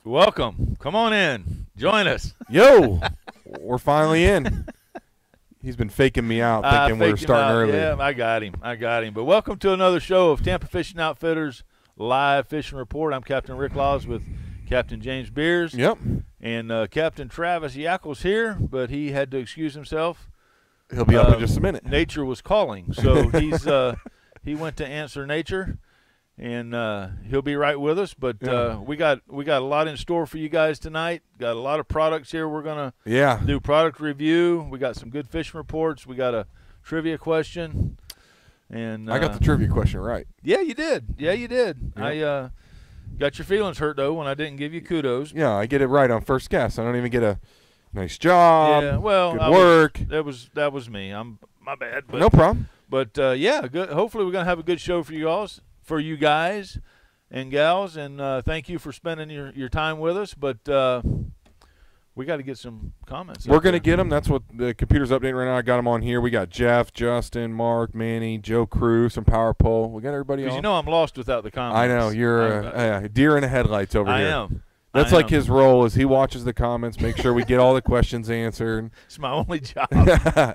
Welcome. Come on in. Join us. Yo, we're finally in. He's been faking me out, thinking we're starting early. Yeah, I got him. But welcome to another show of Tampa Fishing Outfitters Live Fishing Report. I'm Captain Rick Laws with Captain James Beers. Yep. And Captain Travis Yaeckel's here, but he had to excuse himself. He'll be up in just a minute. Nature was calling, so he went to answer nature, and he'll be right with us. But we got a lot in store for you guys tonight. Got a lot of products here. We're gonna do product review. We got some good fishing reports. We got a trivia question, and I got the trivia question right. Yeah, you did. Yep. I got your feelings hurt though when I didn't give you kudos. Yeah, I get it right on first guess. I don't even get a nice job. Yeah, well, good work. That was me. My bad. But, no problem. But yeah, good. Hopefully, we're gonna have a good show for you guys and gals, and thank you for spending your time with us. But we got to get some comments. We're gonna get them. That's what the computer's updating right now. I got them on here. We got Jeff, Justin, Mark, Manny, Joe Crew, some Power Pole. We got everybody on. Because you know I'm lost without the comments. I know you're a deer in the headlights over here. I am. That's like his role is he watches the comments, make sure we get all the questions answered. It's my only job.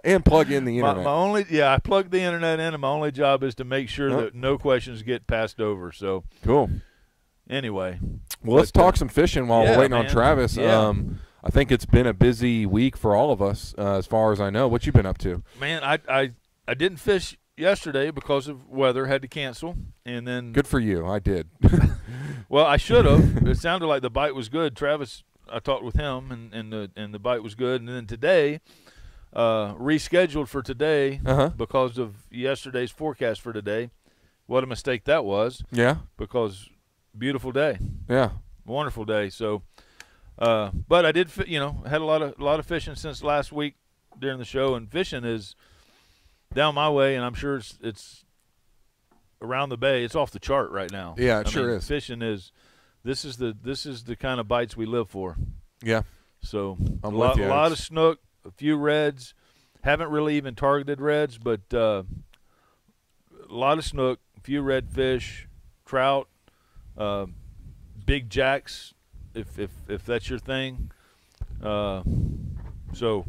And plug in the internet. I plug the internet in, and my only job is to make sure that no questions get passed over. So cool. Anyway. Well, let's talk some fishing while we're waiting on Travis. Yeah. I think it's been a busy week for all of us, as far as I know. What you been up to? Man, I didn't fish yesterday because of weather, had to cancel, and then good for you. I did. Well, I should have. It sounded like the bite was good. Travis, I talked with him, and the bite was good. And then today, rescheduled for today because of yesterday's forecast for today. What a mistake that was. Yeah. Because beautiful day. Yeah. Wonderful day. So, but I did, had a lot of fishing since last week during the show, and fishing is down my way, and I'm sure it's around the bay. It's off the chart right now. Yeah, it sure is. Fishing is this is the kind of bites we live for. Yeah. So a lot of snook, a few reds. Haven't really even targeted reds, but a lot of snook, a few redfish, trout, big jacks, if that's your thing. So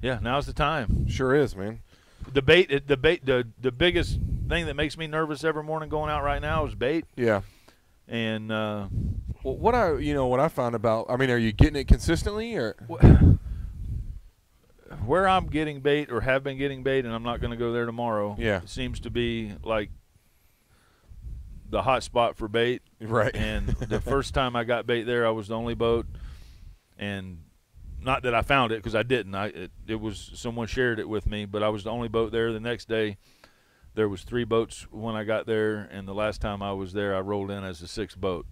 yeah, now's the time. Sure is, man. The biggest thing that makes me nervous every morning going out right now is bait. Yeah. And well, what I found about, I mean, are you getting it consistently, or where I'm getting bait or have been getting bait, and I'm not going to go there tomorrow. Yeah. It seems to be like the hot spot for bait. Right. And the first time I got bait there, I was the only boat, and not that I found it, because I didn't. It was someone shared it with me, but I was the only boat there. The next day, there was 3 boats when I got there, and the last time I was there, I rolled in as the 6th boat.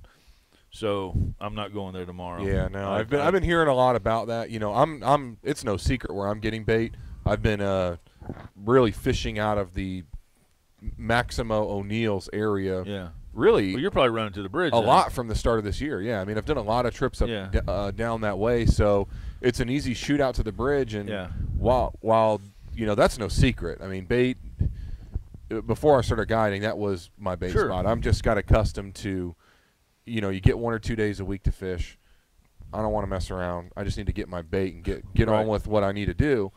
So I'm not going there tomorrow. Yeah, no, I've been hearing a lot about that. You know, it's no secret where I'm getting bait. I've been really fishing out of the Maximo O'Neill's area. Yeah. Really, well, you're probably running to the bridge a lot from the start of this year. Yeah, I mean, I've done a lot of trips up down that way, so it's an easy shoot out to the bridge. And while you know, that's no secret. I mean, bait. Before I started guiding, that was my bait spot. I'm just got accustomed to, you know, you get 1 or 2 days a week to fish. I don't want to mess around. I just need to get my bait and get on with what I need to do.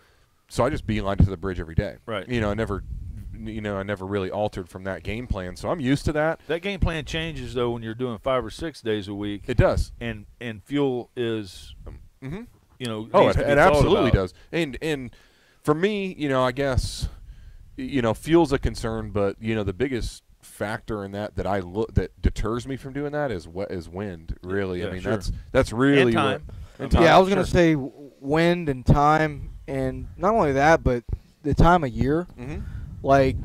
So I just beeline to the bridge every day. Right. You know, I never really altered from that game plan. So I'm used to that. That game plan changes though when you're doing 5 or 6 days a week. It does. And fuel is, you know. Oh, it absolutely does. And for me, you know, I guess, you know, fuel's a concern, but you know, the biggest factor in that that deters me from doing that is wind. Really, I mean, that's really and time. Yeah, I was gonna say wind and time, and not only that, but the time of year. Like,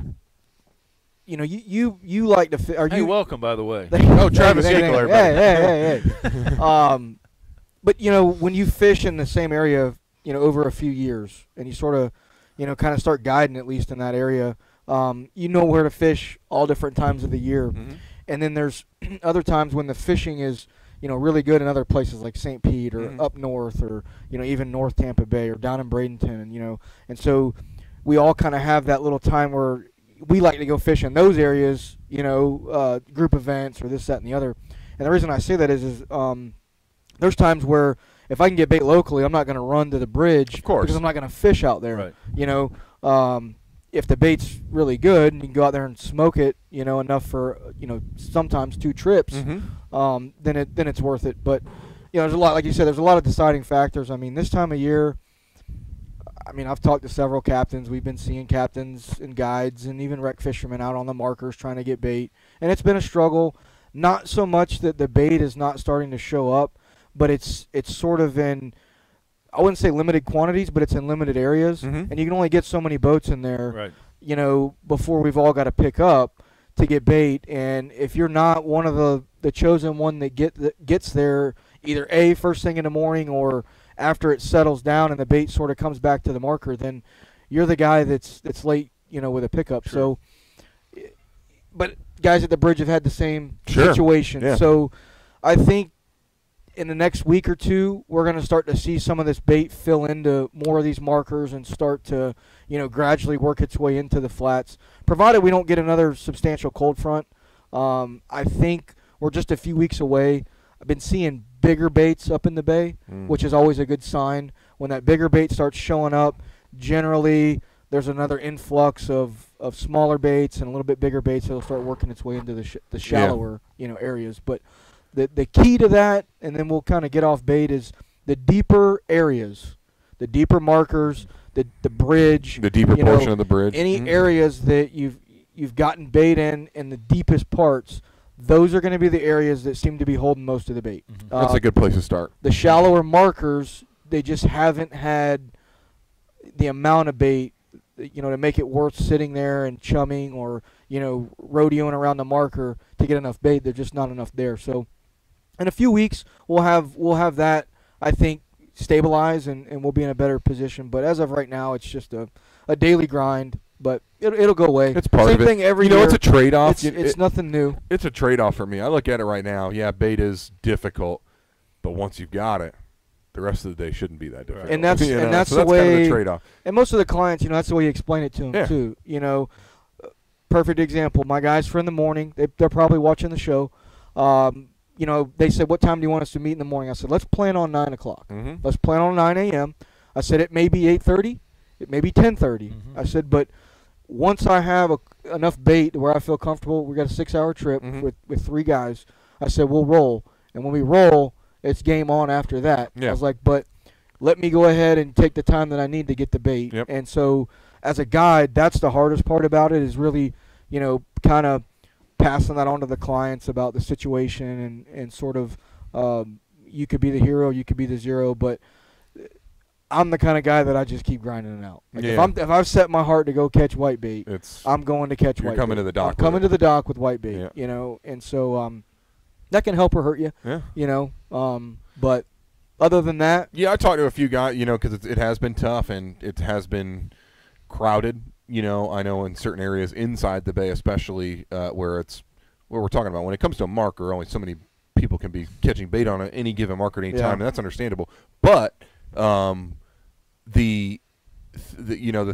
you know, you like to fish. Hey, welcome, by the way. Travis Yaeckel, everybody. Hey. But you know, when you fish in the same area, you know, over a few years, and you sort of, you know, kind of start guiding at least in that area, you know where to fish all different times of the year. And then there's other times when the fishing is, you know, really good in other places like St. Pete or up north, or, you know, even North Tampa Bay or down in Bradenton, and, you know, and so we all kind of have that little time where we like to go fish in those areas, you know, group events or this, that, and the other. And the reason I say that is there's times where if I can get bait locally, I'm not going to run to the bridge, of course, because I'm not going to fish out there. Right. You know, if the bait's really good and you can go out there and smoke it, you know, enough for, you know, sometimes 2 trips, then it's worth it. But, you know, there's a lot, like you said, there's a lot of deciding factors. I mean, this time of year, I mean, I've talked to several captains. We've been seeing captains and guides and even wreck fishermen out on the markers trying to get bait. And it's been a struggle. Not so much that the bait is not starting to show up, but it's sort of in, I wouldn't say limited quantities, but it's in limited areas. And you can only get so many boats in there, you know, before we've all got to pick up to get bait. And if you're not one of the chosen one that gets there, either A, first thing in the morning, or after it settles down and the bait sort of comes back to the marker, then you're the guy that's late, you know, with a pickup. So, but guys at the bridge have had the same situation. Yeah. So I think in the next week or two, we're going to start to see some of this bait fill into more of these markers and start to, you know, gradually work its way into the flats, provided we don't get another substantial cold front. I think we're just a few weeks away. I've been seeing bigger baits up in the bay, which is always a good sign. When that bigger bait starts showing up, generally there's another influx of smaller baits and a little bit bigger baits that'll start working its way into the shallower, you know, areas. But the key to that, and then we'll kind of get off bait, is the deeper areas, the deeper markers, the bridge, the deeper portion of the bridge, any areas that you've gotten bait in the deepest parts. Those are going to be the areas that seem to be holding most of the bait. That's a good place to start. The shallower markers, they just haven't had the amount of bait, you know, to make it worth sitting there and chumming or, you know, rodeoing around the marker to get enough bait. There's just not enough there. So in a few weeks, we'll have that, I think, stabilize, and we'll be in a better position. But as of right now, it's just a daily grind. But it'll go away. It's part Same of it. thing every year. year. It's a trade-off. It's nothing new. It's a trade-off for me. I look at it right now. Yeah, bait is difficult, but once you've got it, the rest of the day shouldn't be that difficult. And that's you know? and that's so the that's way. Kind of the trade-off. And most of the clients, you know, that's the way you explain it to them too. You know, perfect example. My guys for in the morning, they're probably watching the show. You know, they said, "What time do you want us to meet in the morning?" I said, "Let's plan on 9 o'clock. Let's plan on 9 a.m." I said, "It may be 8:30, it may be 10:30." I said, "But once I have enough bait where I feel comfortable, we got a 6-hour trip with 3 guys." I said, "We'll roll, and when we roll, it's game on after that." I was like, "But let me go ahead and take the time that I need to get the bait." And so, as a guide, that's the hardest part about it, is really, you know, kind of passing that on to the clients about the situation and sort of, you could be the hero, you could be the zero, but I'm the kind of guy that I just keep grinding it out. Like if I've set my heart to go catch whitebait, I'm going to catch whitebait. You're coming to the dock. I'm coming to the dock with whitebait. You know, and so that can help or hurt you. Yeah. You know, but other than that, I talked to a few guys. You know, because it has been tough and it has been crowded. You know, I know in certain areas inside the bay, especially where we're talking about. When it comes to a marker, only so many people can be catching bait on any given marker at any time, and that's understandable. But the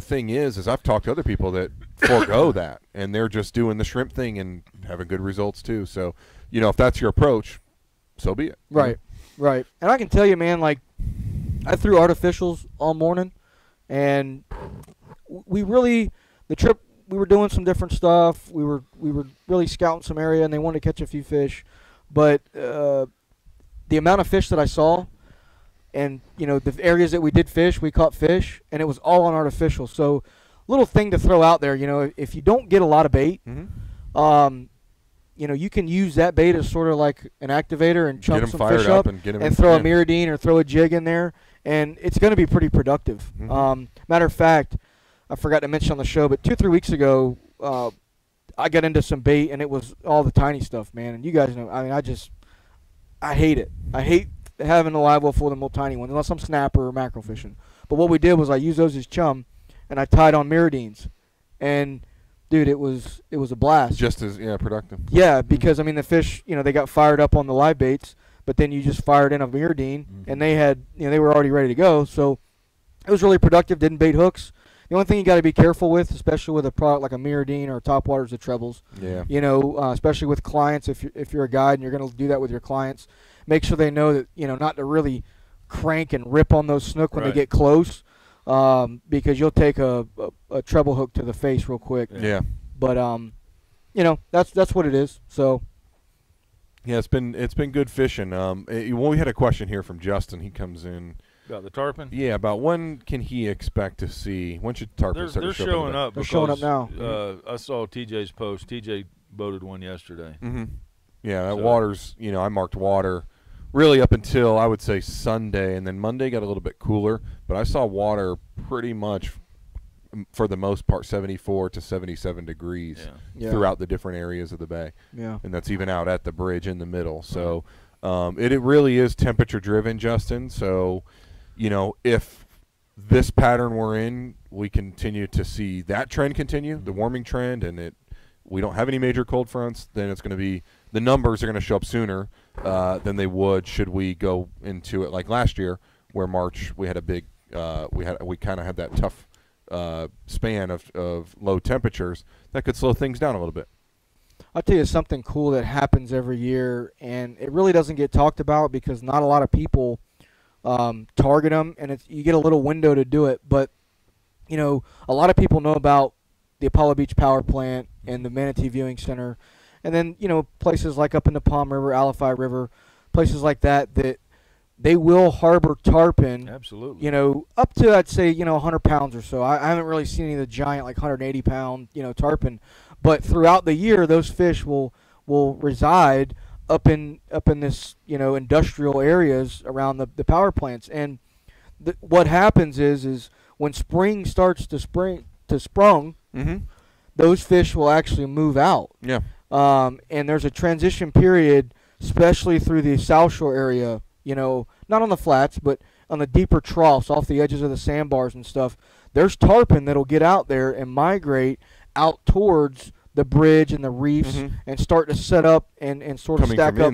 thing is I've talked to other people that forego that, and they're just doing the shrimp thing and having good results too. So, you know, if that's your approach, so be it. Right, right. And I can tell you, man, like I threw artificials all morning, and we were doing some different stuff. We were really scouting some area, and they wanted to catch a few fish, but the amount of fish that I saw, and you know the areas that we did fish, we caught fish, and it was all on artificial. So, little thing to throw out there, you know, if you don't get a lot of bait, you know, you can use that bait as sort of like an activator and chunk some fish up and throw a miradine or throw a jig in there, and it's going to be pretty productive. Matter of fact, I forgot to mention on the show, but 2-3 weeks ago, I got into some bait, and it was all the tiny stuff, man. And you guys know, I mean, I hate it. I hate having a live well full of them little tiny ones, unless I'm snapper or mackerel fishing. But what we did was I used those as chum, and I tied on miradines. And, dude, it was a blast. Just as, productive. Yeah, because, I mean, the fish, you know, they got fired up on the live baits, but then you just fired in a miradine, and they had, you know, they were already ready to go. So it was really productive, didn't bait hooks. The only thing you got to be careful with, especially with a product like a miradine or a topwater, is the trebles. Yeah. You know, especially with clients, if you're a guide and you're going to do that with your clients, make sure they know that, you know, not to really crank and rip on those snook when they get close, because you'll take a treble hook to the face real quick. Yeah. But you know, that's what it is. So. Yeah, it's been good fishing. We had a question here from Justin. He comes in. About the tarpon? Yeah, about when can he expect to see? When should tarpon start to show up? They're showing up. They're showing up now. I saw TJ's post. TJ boated one yesterday. Yeah, that water's, you know, I marked water really up until, I would say, Sunday, and then Monday got a little bit cooler. But I saw water pretty much, for the most part, 74 to 77 degrees throughout the different areas of the bay. Yeah. And that's even out at the bridge in the middle. So it really is temperature-driven, Justin. So, you know, if this pattern we're in, we continue to see that trend continue, the warming trend, and we don't have any major cold fronts, then it's going to be, the numbers are going to show up sooner than they would should we go into it like last year, where March we had a big, we kind of had that tough span of low temperatures that could slow things down a little bit. I'll tell you something cool that happens every year, and it really doesn't get talked about because not a lot of people target them, and you get a little window to do it. But, you know, a lot of people know about the Apollo Beach Power Plant and the Manatee Viewing Center, and then, you know, places like up in the Palm River, Alafai River, places like that they will harbor tarpon. Absolutely. You know, up to, I'd say, you know, 100 pounds or so. I haven't really seen any of the giant, like 180-pound, you know, tarpon. But throughout the year, those fish will reside up in this, you know, industrial areas around the power plants. And what happens is when spring starts to sprung, those fish will actually move out. Yeah. And there's a transition period, especially through the South Shore area, you know, not on the flats, but on the deeper troughs off the edges of the sandbars and stuff. There's tarpon that'll get out there and migrate out towards the bridge and the reefs and start to set up and sort of stack up.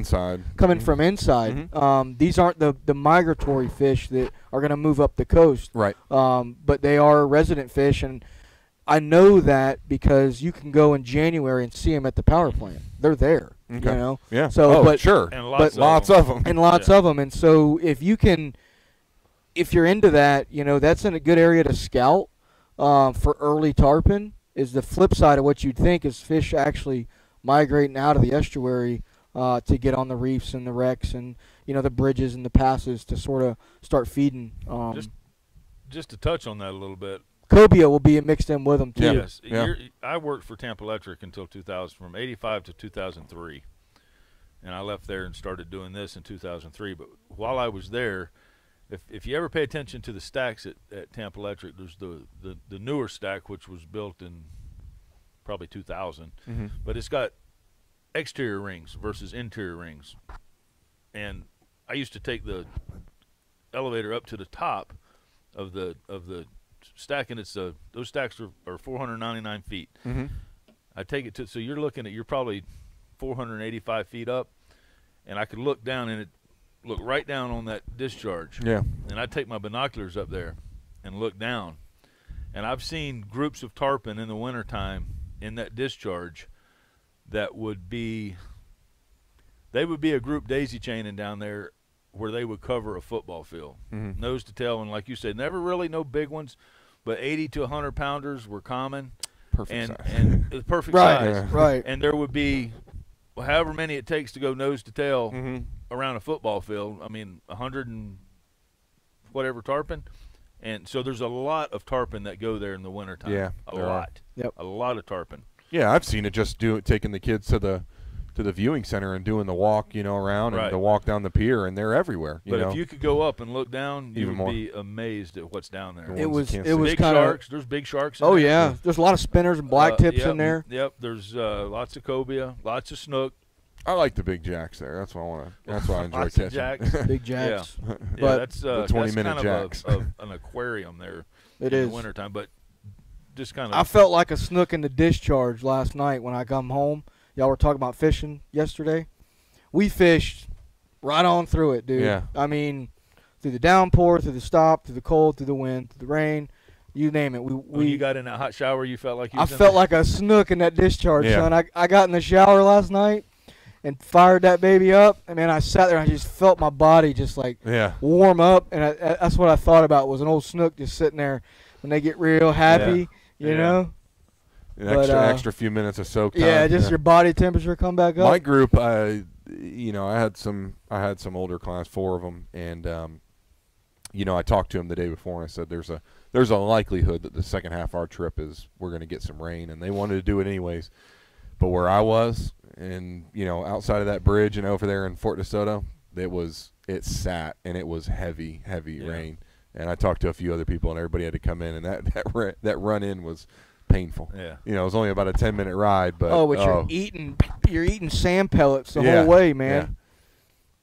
Coming from inside. These aren't the migratory fish that are going to move up the coast. Right. But they are resident fish, and I know that because you can go in January and see them at the power plant. They're there. Okay. You know? Yeah. So, sure. And lots of them. And lots of them. And so if you're into that, you know, that's in a good area to scout for early tarpon. Is the flip side of what you'd think is fish actually migrating out of the estuary to get on the reefs and the wrecks and, you know, the bridges and the passes to sort of start feeding. Just to touch on that a little bit. Cobia will be mixed in with them too. Yes. Yeah. I worked for Tampa Electric until 2000, from 85 to 2003. And I left there and started doing this in 2003. But while I was there, if you ever pay attention to the stacks at Tampa Electric, there's the newer stack, which was built in probably 2000, but it's got exterior rings versus interior rings. And I used to take the elevator up to the top of the stack, and those stacks are 499 feet. I take it so you're probably 485 feet up, and I could look down and look right down on that discharge. Yeah. And I take my binoculars up there and look down, and I've seen groups of tarpon in the wintertime in that discharge that would be a group daisy chaining down there where they would cover a football field, nose to tail. And like you said, never really no big ones, but 80 to 100 pounders were common. Perfect size. And it was perfect right, size. Yeah. Right. And there would be however many it takes to go nose to tail around a football field. I mean, 100 and whatever tarpon. And so there's a lot of tarpon that go there in the wintertime. Yeah, a lot. Yep. A lot of tarpon. Yeah, I've seen it just taking the kids to the viewing center and doing the walk, around and the walk down the pier, and they're everywhere. But if you could go up and look down, you would more. be amazed at what's down there. It was big kind of sharks. There's big sharks. Oh there. yeah, there's a lot of spinners and black tips in there. Yep. There's lots of cobia, lots of snook. I like the big jacks there. That's what I enjoy Lots catching. of jacks. Big jacks. Yeah, But that's the 20-minute kind jacks. of an aquarium there. It in is the wintertime, but just kind I of. felt like a snook in the discharge last night when I come home. Y'all were talking about fishing yesterday. We fished right on through it, dude. Yeah. I mean, through the downpour, through the stop, through the cold, through the wind, through the rain, you name it. When you got in that hot shower, you felt like you I was in felt there? like a snook in that discharge, Yeah. son. I got in the shower last night and fired that baby up, and man, I sat there and I just felt my body just like warm up, and that's what I thought about was an old snook just sitting there when they get real happy, you know. An extra few minutes of soak time. Yeah, just your body temperature come back up. My group, I had some older class, 4 of them, and I talked to them the day before, and I said there's a likelihood that the second half of our trip we're going to get some rain, and they wanted to do it anyways. But where I was, and outside of that bridge and over there in Fort DeSoto, it sat and it was heavy rain. And I talked to a few other people, and everybody had to come in, and that run in was painful. Yeah. It was only about a 10-minute ride, but you're eating sand pellets the whole way, man. Yeah.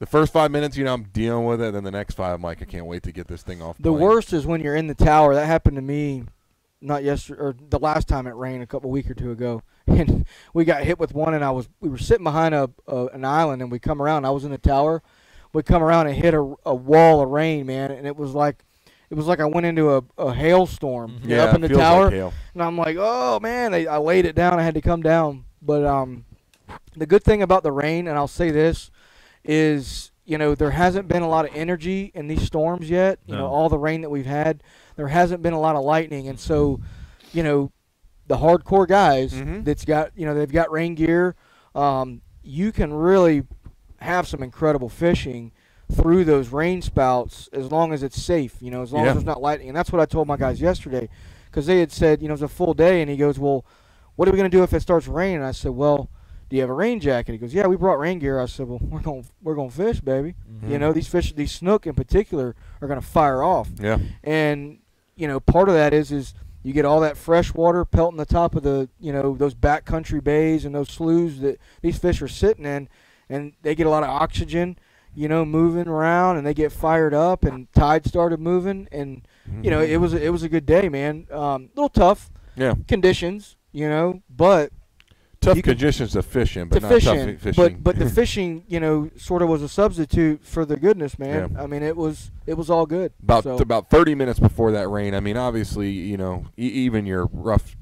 The first 5 minutes, I'm dealing with it. Then the next 5, I'm like, I can't wait to get this thing off. The worst is when you're in the tower. That happened to me, not yesterday or the last time it rained a week or two ago, and we got hit with one. And we were sitting behind an island, and we come around. I was in the tower. We come around and hit a wall of rain, man, and it was like I went into a hailstorm up in the tower. Like hail. And I'm like, oh man, I laid it down. I had to come down. But the good thing about the rain, and I'll say this, is there hasn't been a lot of energy in these storms yet. All the rain that we've had, there hasn't been a lot of lightning, and so the hardcore guys they've got rain gear. You can really have some incredible fishing through those rain spouts as long as it's safe, as long as there's not lightning. And that's what I told my guys yesterday, because they had said, it was a full day, and he goes, well, what are we going to do if it starts raining? And I said, well, do you have a rain jacket? He goes, yeah, we brought rain gear. I said, well, we're going to fish, baby. These snook in particular are going to fire off. Yeah. And, part of that is you get all that fresh water pelting the top of the, those backcountry bays and those sloughs that these fish are sitting in, and they get a lot of oxygen, moving around, and they get fired up, and tide started moving, and it was a good day, man. A little tough conditions, but tough conditions to fish in, but not tough fishing. But the fishing, sort of was a substitute for the goodness, man. Yeah. I mean, it was all good. About 30 minutes before that rain. I mean, obviously, even your rough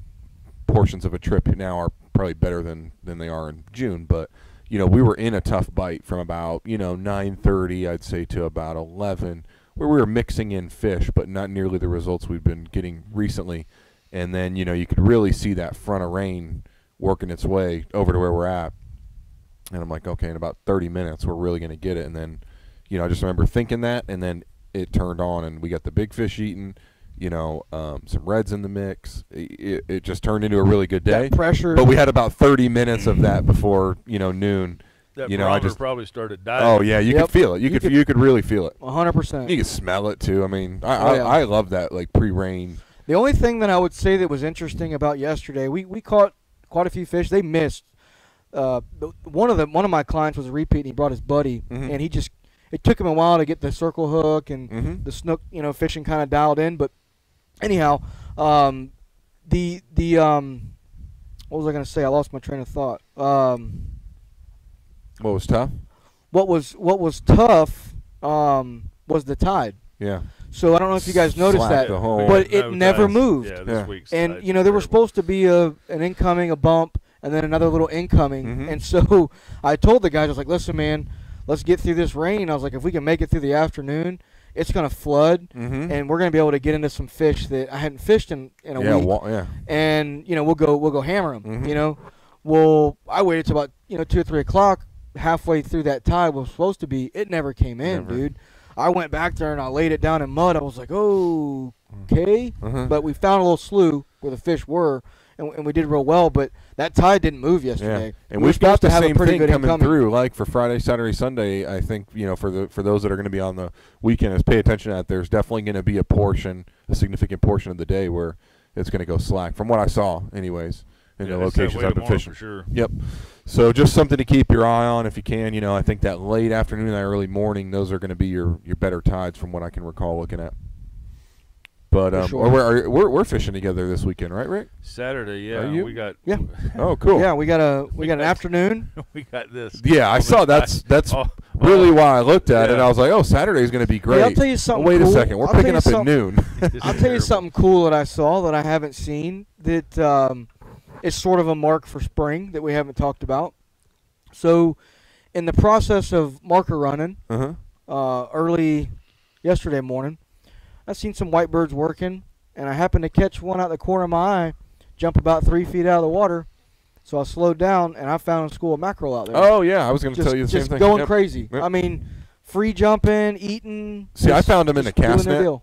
portions of a trip now are probably better than they are in June, but. We were in a tough bite from about, 9:30, I'd say, to about 11, where we were mixing in fish, but not nearly the results we've been getting recently. And then, you could really see that front of rain working its way over to where we're at. And I'm like, okay, in about 30 minutes, we're really going to get it. And then, I just remember thinking that, and then it turned on, and we got the big fish eating. Some reds in the mix. It just turned into a really good day. That pressure. But we had about 30 minutes of that before, noon, That you know, I just probably started diving. Oh yeah, you could feel it. You could really feel it. 100%. You could smell it too. I mean, I love that like pre-rain. The only thing that I would say that was interesting about yesterday, we caught quite a few fish. They missed. One of my clients was a repeat, and he brought his buddy, and it took him a while to get the circle hook and the snook, fishing kind of dialed in. But anyhow, what was I going to say? I lost my train of thought. What was tough? What was tough was the tide. Yeah. So I don't know if you guys noticed that, but it never moved. Yeah, this week's and tide's there was supposed to be an incoming, a bump, and then another little incoming. And so I told the guys, I was like, listen, man, let's get through this rain. I was like, if we can make it through the afternoon, it's going to flood, and we're going to be able to get into some fish that I hadn't fished in a week. And, we'll go hammer them, Well, I waited till about, 2 or 3 o'clock, halfway through that tide was supposed to be. It never came in, dude. I went back there and I laid it down in mud. I was like, oh, okay. But we found a little slough where the fish were, and we did real well. But that tide didn't move yesterday. Yeah. And we've got the same thing coming through, like for Friday, Saturday, Sunday. I think for those that are going to be on the weekend, is pay attention to that. There's definitely going to be a significant portion of the day where it's going to go slack. From what I saw, anyways. In the locations I've been fishing. For sure. Yep. So just something to keep your eye on if you can. I think that late afternoon, that early morning, those are going to be your better tides from what I can recall looking at. But we're fishing together this weekend, right, Rick? Saturday, yeah. Are you? We got. Yeah. Oh, cool. Yeah, we got an afternoon. We got this. Yeah, I saw that's really why I looked at it. I was like, oh, Saturday's going to be great. Hey, I'll tell you something. Wait cool. a second, we're picking up at noon. I'll tell you something cool that I saw that I haven't seen that. It's sort of a mark for spring that we haven't talked about. So, in the process of marker running, early yesterday morning, I seen some whitebirds working, and I happened to catch one out the corner of my eye, jump about 3 feet out of the water. So I slowed down, and I found a school of mackerel out there. Oh yeah, I was going to tell you the same thing. Just going crazy. Yep. I mean, free jumping, eating. See, I found them in a cast net.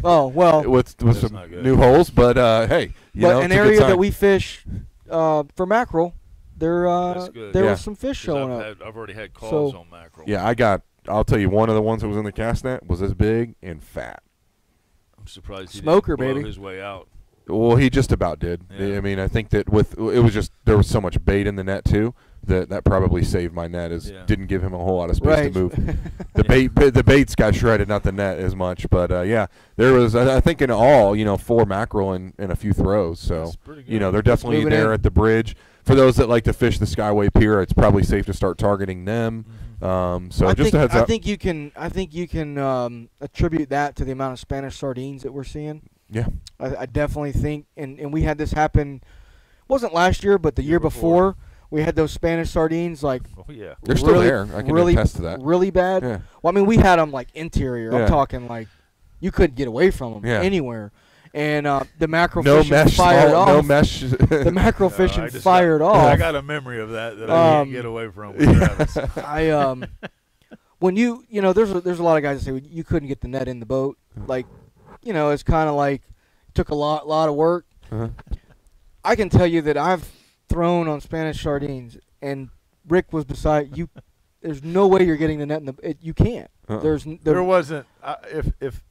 Oh well, with some new holes, but hey, an area that we fish for mackerel, there was some fish showing up. I've already had calls on mackerel. Yeah, I'll tell you, one of the ones that was in the cast net was this big and fat. I'm surprised he Smoker, didn't blow baby. his way out. Well, he just about did. Yeah. I mean, I think that there was so much bait in the net too that probably saved my net. Didn't give him a whole lot of space to move. The baits got shredded, not the net as much. But there was I think in all 4 mackerel and a few throws. So they're definitely there at the bridge. For those that like to fish the Skyway Pier, it's probably safe to start targeting them. So just a heads up. I think you can attribute that to the amount of Spanish sardines that we're seeing. Yeah, I definitely think, and we had this happen. Wasn't last year, but the year before. We had those Spanish sardines, like they're still there. I can attest to that. Really bad. Yeah. Well, I mean, we had them like interior. I'm talking like you couldn't get away from them anywhere. And the mackerel fishing fired off. No mesh. The mackerel fishing fired off. I got a memory of that I can't get away from. When there's a lot of guys that say you couldn't get the net in the boat. Like, it's kind of like took a lot of work. I can tell you that I've thrown on Spanish sardines, and Rick was beside you. There's no way you're getting the net in the. You can't. There wasn't. If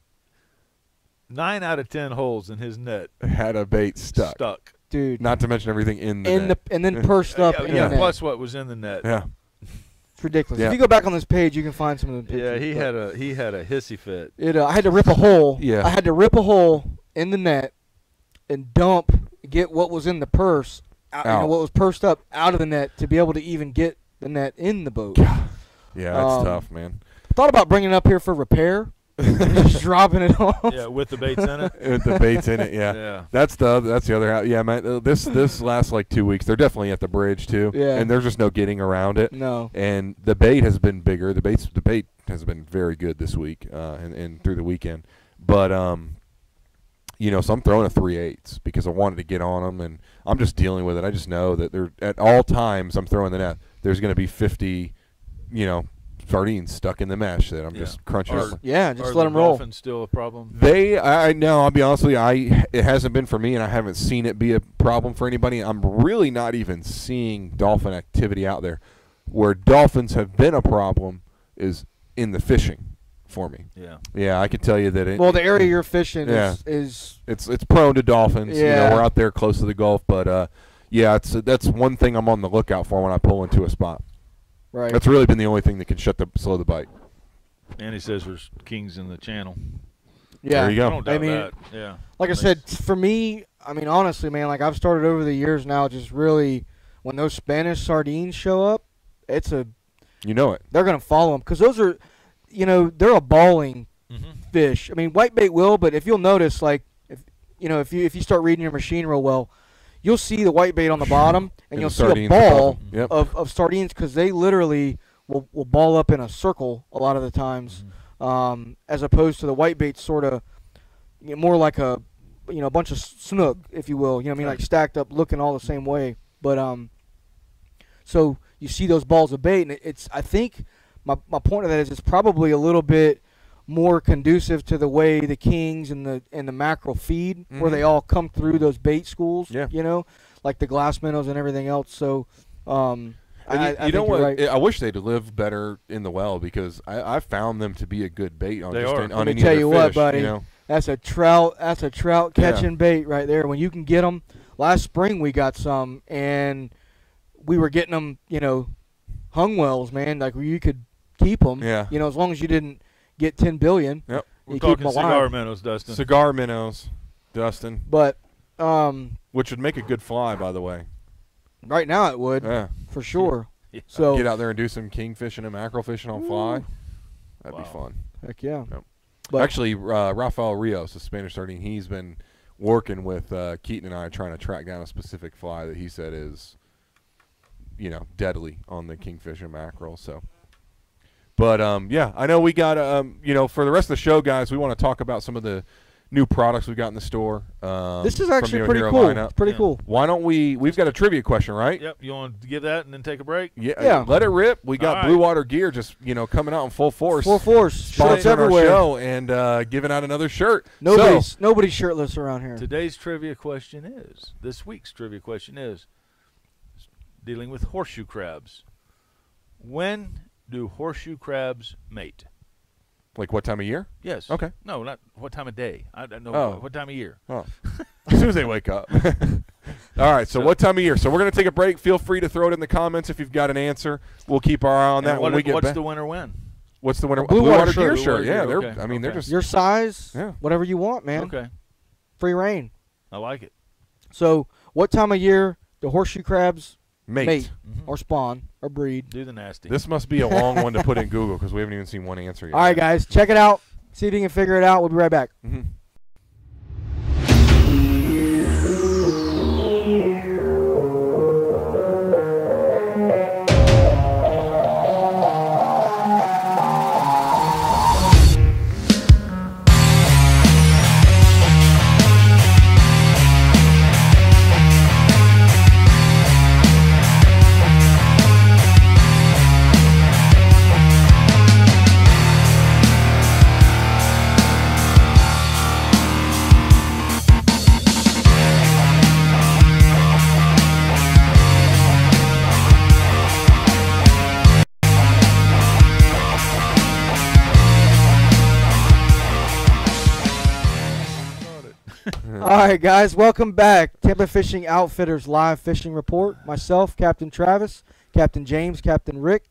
9 out of 10 holes in his net had a bait stuck, dude. Not to mention everything in the net. And then pursed up. in the net. Plus what was in the net. Yeah. It's ridiculous. Yeah. If you go back on this page, you can find some of the pictures. Yeah, he had a hissy fit. I had to rip a hole. Yeah. I had to rip a hole in the net and get what was in the purse. What was pursed up out of the net to be able to even get the net in the boat. Yeah, that's tough, man. Thought about bringing it up here for repair. Just dropping it off. Yeah, with the baits in it. With the baits in it, yeah. That's the other half. Yeah, man. This lasts like 2 weeks. They're definitely at the bridge too. Yeah. And there's just no getting around it. No. And the bait has been bigger. The bait has been very good this week and through the weekend. But so I'm throwing a 3/8 because I wanted to get on them, and I'm just dealing with it. I just know that they're at all times I'm throwing the net. There's going to be 50, sardines stuck in the mesh that I'm just crunching. Just let them roll. Dolphins still a problem? I know. I'll be honest with you. It hasn't been for me, and I haven't seen it be a problem for anybody. I'm really not even seeing dolphin activity out there. Where dolphins have been a problem is in the fishing for me. Yeah, I can tell you that. The area you're fishing is it's prone to dolphins. Yeah. We're out there close to the Gulf, but that's one thing I'm on the lookout for when I pull into a spot. Right. That's really been the only thing that can slow the bite. And he says there's kings in the channel. Yeah, there you go. I don't doubt that. Yeah. Like I said, for me, I mean, honestly, man, like I've started over the years now, just really when those Spanish sardines show up, it's a You know it. they're gonna follow them because those are, they're a balling fish. I mean, whitebait will, but if you'll notice, like if you start reading your machine real well, you'll see the whitebait on the bottom, and you'll see a ball of sardines because they literally will ball up in a circle a lot of the times, as opposed to the whitebait sort of more like a bunch of snook, if you will. Like stacked up, looking all the same way. But so you see those balls of bait, and it's I think my point of that is it's probably a little bit more conducive to the way the kings and the mackerel feed, where they all come through those bait schools. Like the glass minnows and everything else. So I know what? Right. I wish they'd live better in the well because I found them to be a good bait on Let me tell you what, buddy. That's a trout catching bait right there. When you can get them. Last spring we got some, and we were getting them, hung wells, man. Like where you could keep them. Yeah. As long as you didn't get 10 billion. Yep. We're talking cigar minnows, Dustin. Cigar minnows, Dustin. But which would make a good fly, by the way. Right now it would. Yeah. For sure. Yeah. So get out there and do some king fishing and mackerel fishing on fly. That'd be fun. Heck yeah. Yep. But actually, Rafael Rios, the Spanish sardine, he's been working with Keaton and I trying to track down a specific fly that he said is, deadly on the kingfish and mackerel. So, but I know we got for the rest of the show, guys, we want to talk about some of the new products we've got in the store. This is actually pretty cool. It's pretty cool. Why don't we've got a trivia question, right? Yep. You want to give that and then take a break? Yeah. Let it rip. We got Blue Water Gear just, coming out in full force. Shirts everywhere. Our show and giving out another shirt. Nobody's shirtless around here. This week's trivia question is dealing with horseshoe crabs. When do horseshoe crabs mate? Like what time of year? Yes. Okay. No, not what time of day. I don't know what time of year. Oh. As soon as they wake up. All right, so what time of year? So we're going to take a break. Feel free to throw it in the comments if you've got an answer. We'll keep our eye on that when we get back. What's the winner win? What's the winner? Blue Water Gear shirt. Yeah, okay. They're just your size, whatever you want, man. Okay. Free reign. I like it. So what time of year do horseshoe crabs mate or spawn or breed? Do the nasty. This must be a long one to put in Google because we haven't even seen one answer yet. All right, guys, check it out. See if you can figure it out. We'll be right back. All right, guys, welcome back. Tampa Fishing Outfitters live fishing report. Myself, Captain Travis, Captain James, Captain Rick.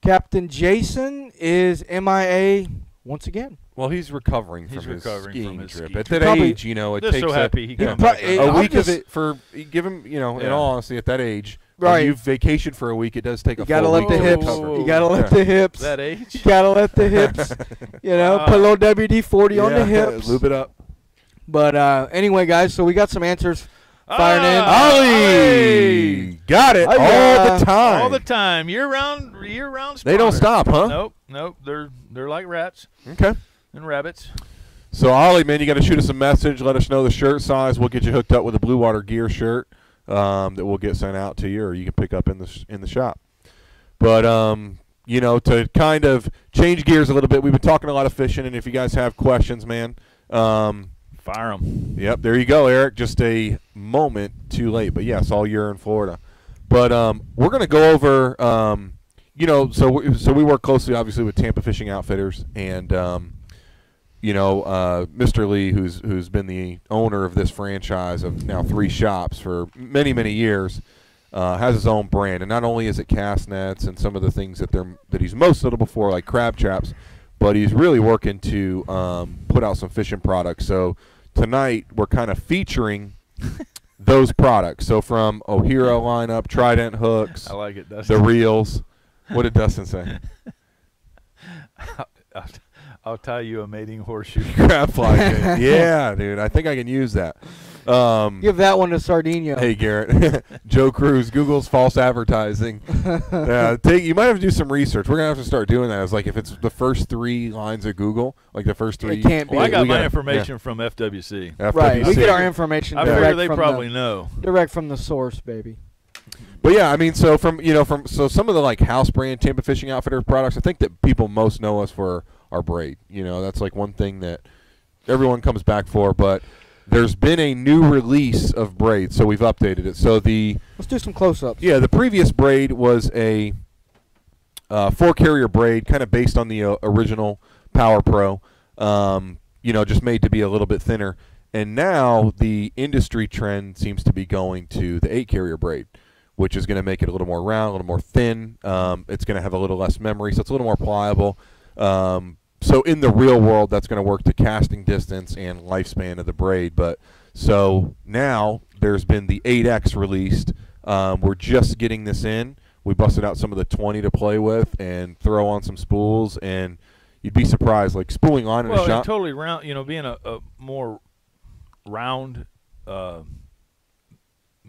Captain Jason is MIA once again. Well, he's recovering from his skiing trip. At that Probably, age, it They're takes so happy he a came back. week of it for give him, in all honesty, at that age, right? When you've vacationed for a week, it does take a full week to recover. You gotta let the hips. That age. You gotta let the hips. Put a little WD-40 on the hips. Lube it up. But anyway, guys, so we got some answers fired in. Ollie! Got it all the time. All the time. Year-round spawners. They don't stop, huh? Nope. They're like rats. Okay. And rabbits. So, Ollie, man, you got to shoot us a message. Let us know the shirt size. We'll get you hooked up with a Blue Water Gear shirt that we'll get sent out to you, or you can pick up in the shop. But, to kind of change gears a little bit, we've been talking a lot of fishing, and if you guys have questions, man, fire them. Yep, there you go, Eric. Just a moment too late. But, yes, all year in Florida. But we're going to go over, so we work closely, obviously, with Tampa Fishing Outfitters, and Mr. Lee, who's been the owner of this franchise of now 3 shops for many, many years, has his own brand. And not only is it cast nets and some of the things that he's most notable for, like crab traps, but he's really working to put out some fishing products. So tonight we're kind of featuring those products. So from O'Hara lineup, Trident hooks, I like it, Dustin. the reels. What did Dustin say? I'll tie you a mating horseshoe. Crab fly bait. Yeah, dude. I think I can use that. Give that one to Sardinia. Hey, Garrett. Joe Cruz, Google's false advertising. You might have to do some research. We're going to have to start doing that. It's like if it's the first 3 lines of Google, like the first 3. It can't be. Well, I got my information from FWC. Right. We get our information I direct figure they from probably know. Direct from the source, baby. But yeah, I mean, so some of the like house brand Tampa Fishing Outfitter products, I think that people most know us for our braid. That's like one thing that everyone comes back for. But there's been a new release of braid, so we've updated it. So let's do some close-ups. Yeah, the previous braid was a 4-carrier braid, kind of based on the original Power Pro. Just made to be a little bit thinner. And now the industry trend seems to be going to the 8-carrier braid, which is going to make it a little more round, a little more thin. It's going to have a little less memory, so it's a little more pliable. So in the real world, that's going to work to casting distance and lifespan of the braid. But so now there's been the 8X released. We're just getting this in. We busted out some of the 20 to play with and throw on some spools, and you'd be surprised. Like spooling line in a shot. Well, totally round. Being a more round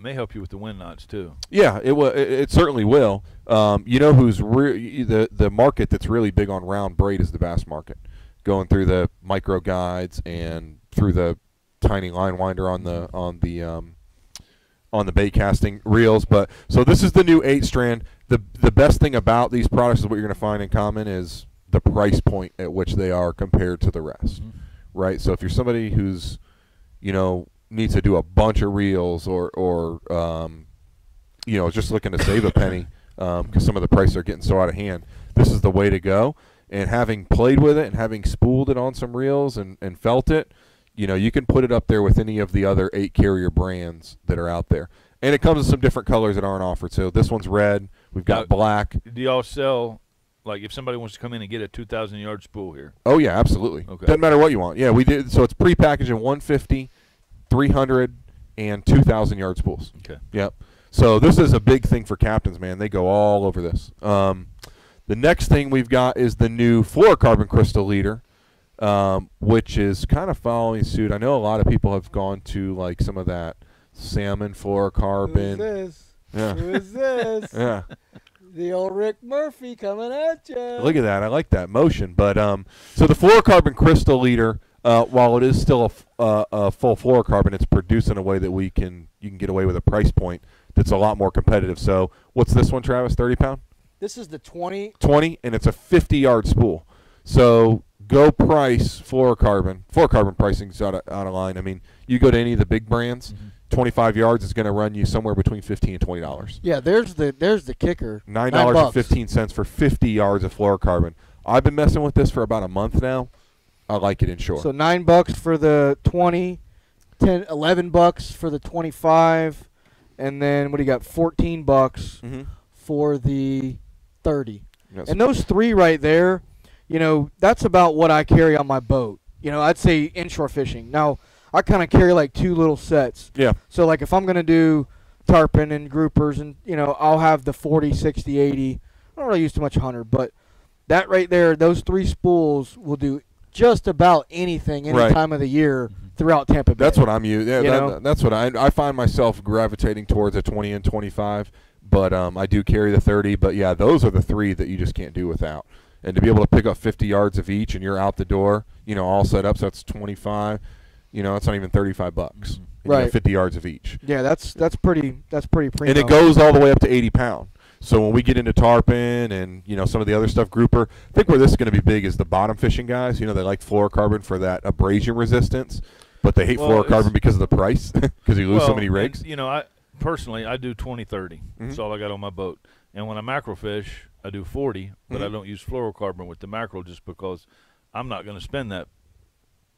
may help you with the wind knots too. Yeah, it certainly will. Who's the market that's really big on round braid is the bass market, going through the micro guides and through the tiny line winder on the bait casting reels. But so this is the new 8-strand. The best thing about these products is what you're going to find in common is the price point at which they are compared to the rest, right? So if you're somebody who's needs to do a bunch of reels or just looking to save a penny because some of the prices are getting so out of hand, this is the way to go. And having played with it and having spooled it on some reels and felt it, you can put it up there with any of the other 8-carrier brands that are out there. And it comes in some different colors that aren't offered. So this one's red. We've got black. Do y'all sell, like if somebody wants to come in and get a 2,000-yard spool here? Oh, yeah, absolutely. Okay. Doesn't matter what you want. Yeah, we did. So it's prepackaged in 150, 300, and 2,000-yard spools. Okay. Yep. So this is a big thing for captains, man. They go all over this. The next thing we've got is the new fluorocarbon crystal leader, which is kind of following suit. I know a lot of people have gone to like some of that salmon fluorocarbon. Who is this? Yeah. Who is this? Yeah. The old Rick Murphy coming at you. Look at that. I like that motion. But so the fluorocarbon crystal leader, while it is still a full fluorocarbon, it's produced in a way that you can get away with a price point that's a lot more competitive. So what's this one, Travis? 30-pound? This is the 20. 20, and it's a 50-yard spool. So go price fluorocarbon. Fluorocarbon pricing's out of line. I mean, you go to any of the big brands, 25 yards is going to run you somewhere between $15 and $20. Yeah, there's the kicker. $9.15 for 50 yards of fluorocarbon. I've been messing with this for about a month now. I like it inshore. So $9 for the 20, $11 for the 25, and then what do you got? $14 for the 30. Yes. And those 3 right there, that's about what I carry on my boat. I'd say inshore fishing. Now, I kind of carry like 2 little sets. Yeah. So like if I'm going to do tarpon and groupers and, I'll have the 40, 60, 80. I don't really use too much 100, but that right there, those 3 spools will do just about anything any time of the year throughout Tampa Bay. That's what I'm using. Yeah, that's what I find myself gravitating towards a 20 and 25, but I do carry the 30. But, yeah, those are the 3 that you just can't do without. And to be able to pick up 50 yards of each and you're out the door, all set up, so that's 25. It's not even $35. Right. 50 yards of each. Yeah, that's pretty primo. And it goes all the way up to 80-pound. So when we get into tarpon and some of the other stuff, grouper, I think where this is going to be big is the bottom fishing guys. They like fluorocarbon for that abrasion resistance, but they hate fluorocarbon because of the price, because you lose so many rigs. And, personally, I do 20-30. That's all I got on my boat. And when I mackerel fish, I do 40, but I don't use fluorocarbon with the mackerel just because I'm not going to spend that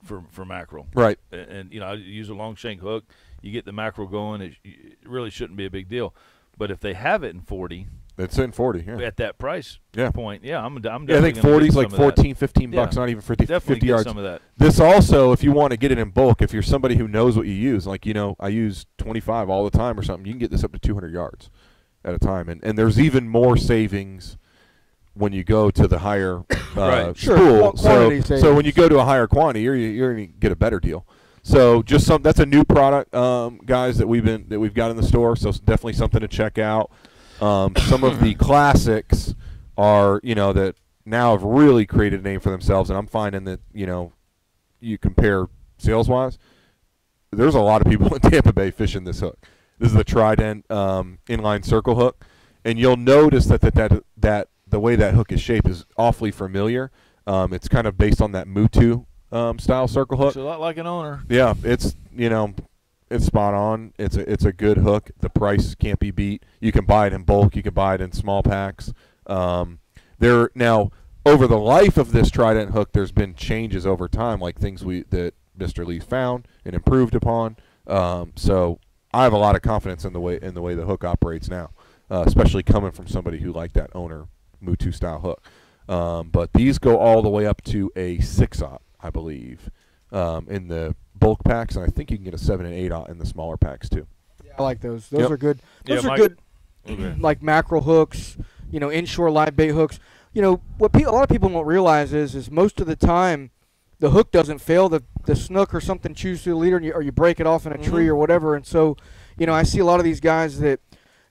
for mackerel. Right. And I use a long shank hook. You get the mackerel going. It really shouldn't be a big deal. But if they have it in 40, it's in 40. Yeah. At that price point, I'm definitely. I think 40 is like 14, 15 bucks, not even 50 yards. Some of that. This also, if you want to get it in bulk, if you're somebody who knows what you use, like I use 25 all the time or something, you can get this up to 200 yards at a time, and there's even more savings when you go to the higher spool. So when you go to a higher quantity, you're going to get a better deal. So that's a new product, guys, that we've got in the store. So it's definitely something to check out. Some of the classics are that now have really created a name for themselves, and I'm finding that you compare sales wise, there's a lot of people in Tampa Bay fishing this hook. This is the Trident inline circle hook, and you'll notice that the way that hook is shaped is awfully familiar. It's kind of based on that Mutu style circle hook. It's a lot like an owner. Yeah, it's it's spot on. It's a good hook. The price can't be beat. You can buy it in bulk. You can buy it in small packs. Now over the life of this Trident hook, there's been changes over time, like things that Mr. Lee found and improved upon. So I have a lot of confidence in the way the hook operates now, especially coming from somebody who liked that owner Mutu style hook. But these go all the way up to a 6/0, I believe, in the bulk packs, and I think you can get a 7 and 8/0 in the smaller packs too. Yeah, I like those. Those are good. Those are good. Like mackerel hooks, inshore live bait hooks. What a lot of people won't realize is most of the time the hook doesn't fail. The snook or something chews through the leader, or you break it off in a tree or whatever. And so, I see a lot of these guys that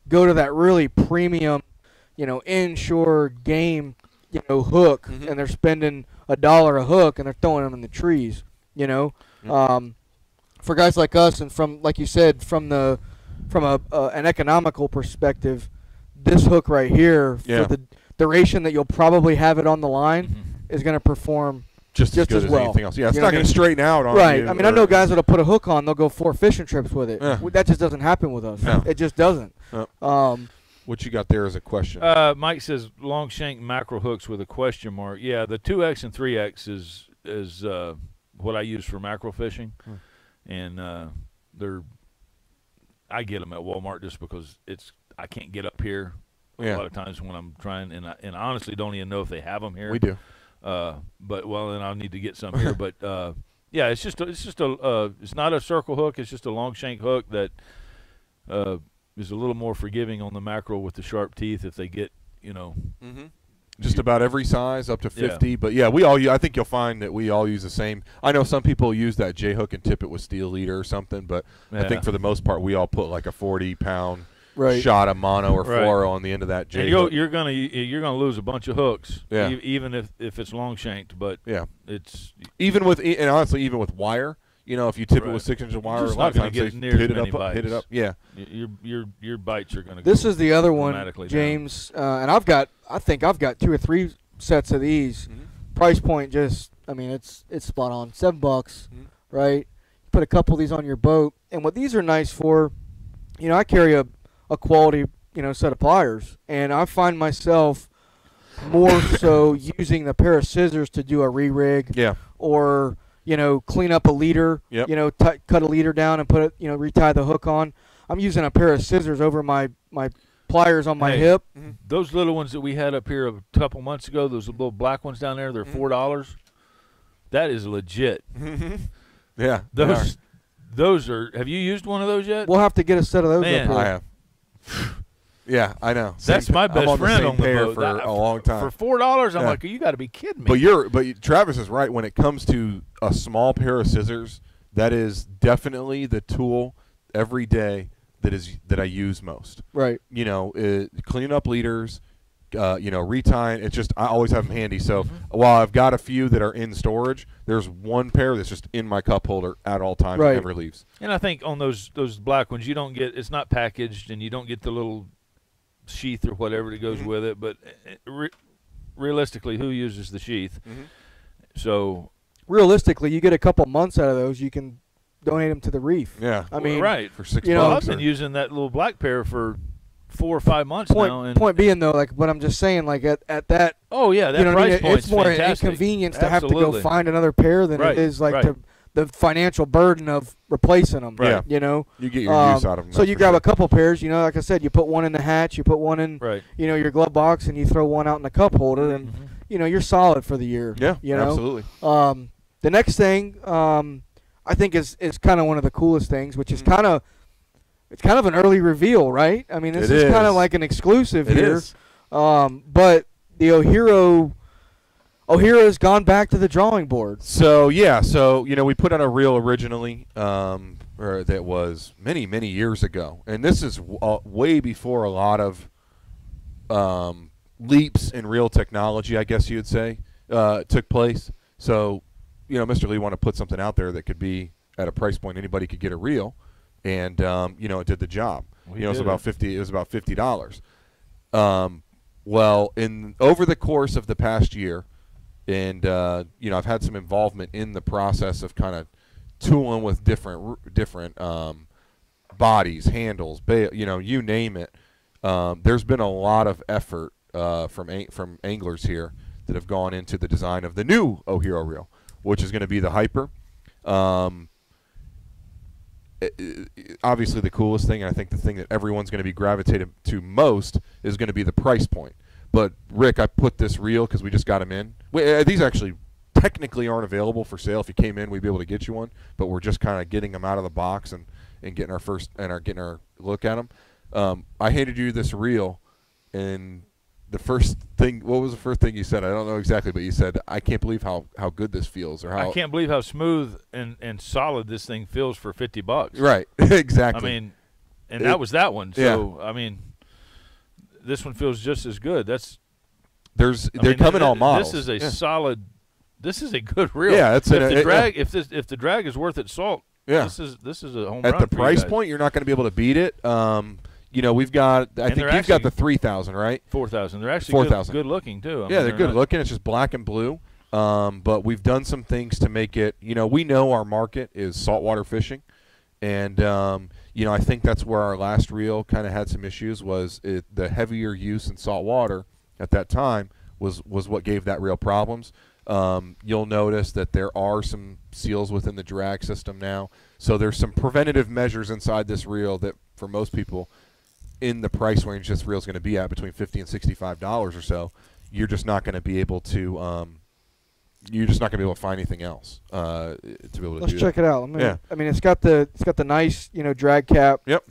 go to that really premium, inshore game, hook, and they're spending $1 a hook and they're throwing them in the trees. For guys like us, and from, like you said, from an economical perspective, this hook right here for the duration that you'll probably have it on the line is going to perform just as good as well. Anything else. Yeah, it's not going to straighten out on right. you. I mean, I know guys that'll put a hook on, they'll go 4 fishing trips with it. That just doesn't happen with us. No. It just doesn't. No. What you got there is a question. Mike says long shank mackerel hooks with a question mark. Yeah, the 2X and 3X is what I use for mackerel fishing, and I get them at Walmart just because I can't get up here a lot of times when I'm trying, and I honestly don't even know if they have them here. We do. But then I'll need to get some here. But yeah, it's not a circle hook. It's just a long shank hook that is a little more forgiving on the mackerel with the sharp teeth if they get just about every size up to 50. But yeah, I think you'll find that we all use the same. I know some people use that J hook and tip it with steel leader or something, but I think for the most part we all put like a 40-pound shot of mono or fluoro on the end of that J hook. You're gonna lose a bunch of hooks, even if it's long shanked. But it's even with wire. If you tip it with 6 inches of wire, a lot of times they hit it up. Yeah, your bites are gonna. This is the other one, James, and I think I've got 2 or 3 sets of these. Price point, it's spot on, $7, right? Put a couple of these on your boat, and what these are nice for, I carry a quality, set of pliers, and I find myself more so using the pair of scissors to do a re-rig, or clean up a leader, cut a leader down and put it, retie the hook on. I'm using a pair of scissors over my pliers on my hip. Those little ones that we had up here a couple months ago, those little black ones down there, they're $4. That is legit. Yeah. Those are. Have you used one of those yet? We'll have to get a set of those. Man, up here. I have. Yeah, I know. That's my best friend on the boat for a long time. For $4, I'm like, you got to be kidding me. But Travis is right. When it comes to a small pair of scissors, that is definitely the tool every day that I use most. Right. Cleaning up leaders, retying. It's just I always have them handy. So while I've got a few that are in storage, there's one pair that's just in my cup holder at all times. It never leaves. And I think on those black ones, you don't get, it's not packaged, and you don't get the little sheath or whatever that goes with it. But realistically, who uses the sheath? So realistically, you get a couple months out of those. You can donate them to the reef. Yeah, I mean, right for $6. I've been using that little black pair for 4 or 5 months now. And point being though, like what I'm just saying, like at that. Oh yeah, that price point. It's more fantastic. inconvenience to have to go find another pair than it is like the financial burden of replacing them. Right. You know, you get your use out of them. So you grab a couple pairs. You know, like I said, you put one in the hatch, you put one in, your glove box, and you throw one out in the cup holder, and you're solid for the year. Yeah, you know? Absolutely. The next thing I think is kind of one of the coolest things, which is kind of an early reveal, right? I mean, this is kind of like an exclusive here. Is. But the O'Hara's gone back to the drawing board. So we put out a reel originally that was many years ago, and this is way before a lot of leaps in reel technology, I guess you would say, took place. So, Mr. Lee wanted to put something out there that could be at a price point anybody could get a reel, and it did the job. It was about $50. Well, over the course of the past year. And I've had some involvement in the process of kind of tooling with different bodies, handles, you name it. There's been a lot of effort from anglers here that have gone into the design of the new O'Hara reel, which is going to be the Hyper. Obviously, the coolest thing, and I think the thing that everyone's going to be gravitated to most, is going to be the price point. But, Rick, I put this reel because we just got them in. These actually technically aren't available for sale. If you came in, we'd be able to get you one. But we're just kind of getting them out of the box and getting our look at them. I handed you this reel, and the first thing, what was the first thing you said? I don't know exactly, but you said, I can't believe how good this feels. I can't believe how smooth and solid this thing feels for $50. Right, exactly. I mean, and that was that one. So, I mean, this one feels just as good. They're coming all models. This is a solid. This is a good reel. Yeah, if the drag is worth its salt. Yeah. This is a home at run the price point. You're not going to be able to beat it. We've got. I think you've got the 3,000, right? 4,000. They're actually good looking too. They're good looking. It's just black and blue. But we've done some things to make it. We know our market is saltwater fishing, and I think that's where our last reel kind of had some issues. Was the heavier use in saltwater at that time was what gave that reel problems. You'll notice that there are some seals within the drag system now. So there's some preventative measures inside this reel that for most people in the price range this reel is going to be at between $50 and $65 or so, you're just not going to be able to find anything else to be able to Let's check it out. I mean, it's got the nice, drag cap. Yep.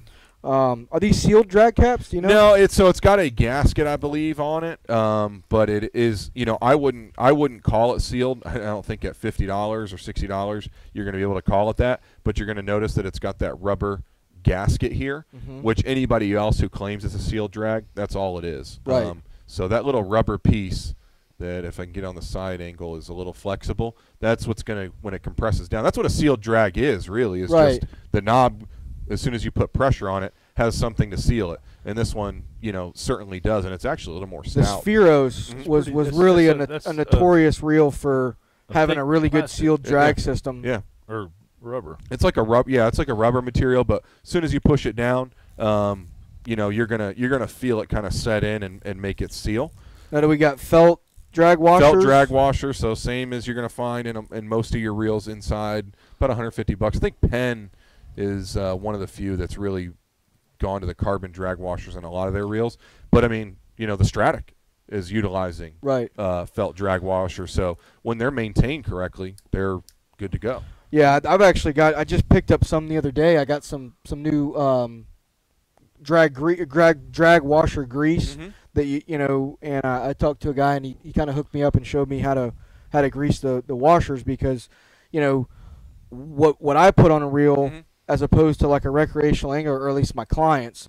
Are these sealed drag caps? Do you know? No, it's got a gasket, I believe, on it. But it is, I wouldn't call it sealed. I don't think at $50 or $60 you're going to be able to call it that. But you're going to notice that it's got that rubber gasket here, which anybody else who claims it's a sealed drag, that's all it is. Right. So that little rubber piece that, if I can get on the side angle, is a little flexible. That's what's going to, when it compresses down, that's what a sealed drag is, really, is just the knob. As soon as you put pressure on it, has something to seal it, and this one, certainly does, and it's actually a little more stout. The Spheros was really a notorious reel for having a really good sealed drag system. Yeah, or rubber. It's like a rubber. Yeah, it's like a rubber material, but as soon as you push it down, you're gonna feel it kind of set in and make it seal. Now, do we got felt drag washers? Felt drag washer, so same as you're gonna find in most of your reels inside, about $150. I think Penn is one of the few that's really gone to the carbon drag washers in a lot of their reels. But, I mean, the Stratic is utilizing felt drag washer. So when they're maintained correctly, they're good to go. Yeah, I just picked up some the other day. I got some new drag washer grease that and I talked to a guy, and he kind of hooked me up and showed me how to grease the washers, because what I put on a reel as opposed to like a recreational angler, or at least my clients,